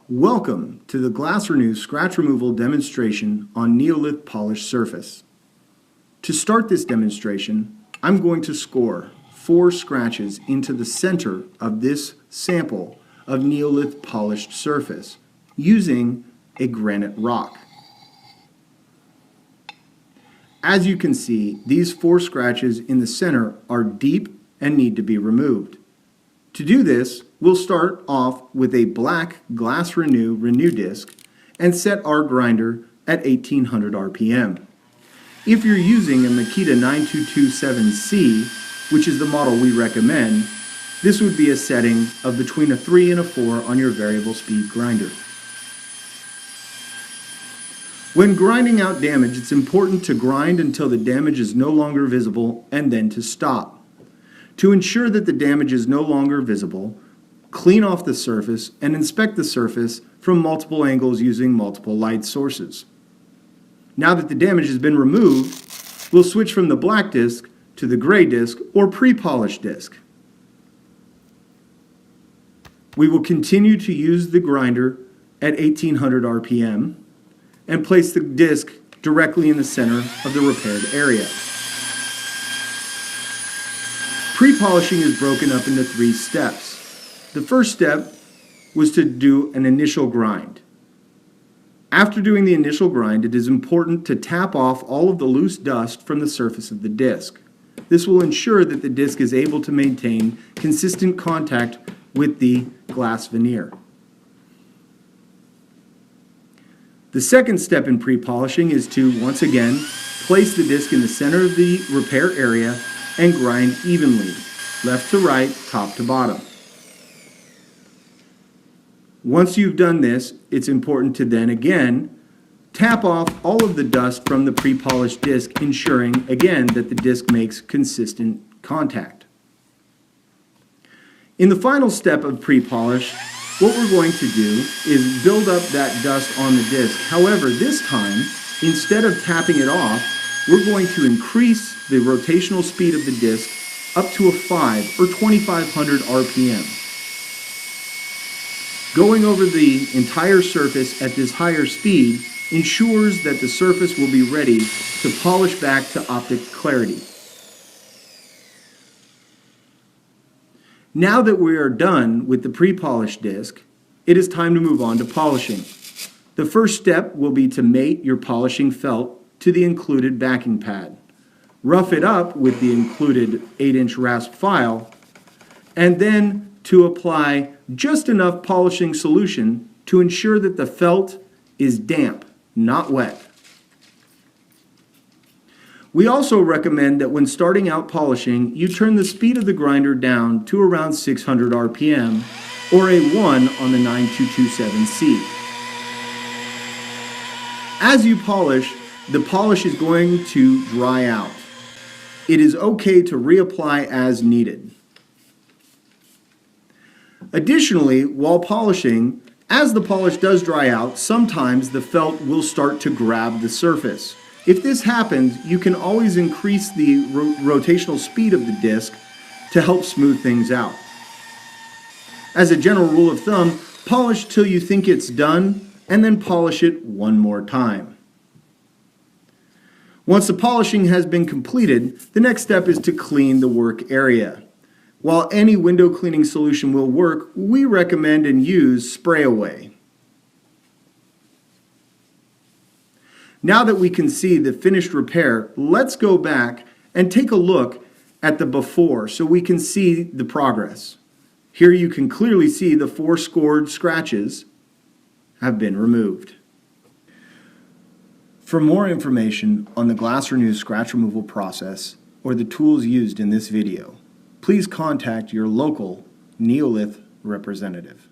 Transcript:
Welcome to the Glass Renew scratch removal demonstration on Neolith polished surface. To start this demonstration, I'm going to score 4 scratches into the center of this sample of Neolith polished surface using a granite rock. As you can see, these 4 scratches in the center are deep and need to be removed. To do this, we'll start off with a black Glass Renew disc and set our grinder at 1800 RPM. If you're using a Makita 9227C, which is the model we recommend, this would be a setting of between a 3 and a 4 on your variable speed grinder. When grinding out damage, it's important to grind until the damage is no longer visible and then to stop. To ensure that the damage is no longer visible, clean off the surface and inspect the surface from multiple angles using multiple light sources. Now that the damage has been removed, we'll switch from the black disc to the gray disc or pre-polished disc. We will continue to use the grinder at 1800 RPM and place the disc directly in the center of the repaired area. Pre-polishing is broken up into 3 steps. The first step was to do an initial grind. After doing the initial grind, it is important to tap off all of the loose dust from the surface of the disc. This will ensure that the disc is able to maintain consistent contact with the glass veneer. The second step in pre-polishing is to, once again, place the disc in the center of the repair area and grind evenly, left to right, top to bottom. Once you've done this, it's important to then again tap off all of the dust from the pre-polished disc, ensuring again that the disc makes consistent contact. In the final step of pre-polish, what we're going to do is build up that dust on the disc. However, this time, instead of tapping it off, we're going to increase the rotational speed of the disc up to a 5 or 2500 RPM. Going over the entire surface at this higher speed ensures that the surface will be ready to polish back to optic clarity. Now that we are done with the pre-polished disc, it is time to move on to polishing. The first step will be to mate your polishing felt to the included backing pad. Rough it up with the included 8-inch rasp file, and then to apply just enough polishing solution to ensure that the felt is damp, not wet. We also recommend that when starting out polishing, you turn the speed of the grinder down to around 600 RPM or a 1 on the 9227C. As you polish, the polish is going to dry out. It is okay to reapply as needed. Additionally, while polishing, as the polish does dry out, sometimes the felt will start to grab the surface. If this happens, you can always increase the rotational speed of the disc to help smooth things out. As a general rule of thumb, polish till you think it's done and then polish it one more time. Once the polishing has been completed, the next step is to clean the work area. While any window cleaning solution will work, we recommend and use spray away. Now that we can see the finished repair, let's go back and take a look at the before so we can see the progress. Here you can clearly see the 4 scored scratches have been removed. For more information on the Glass Renew scratch removal process or the tools used in this video, please contact your local Neolith representative.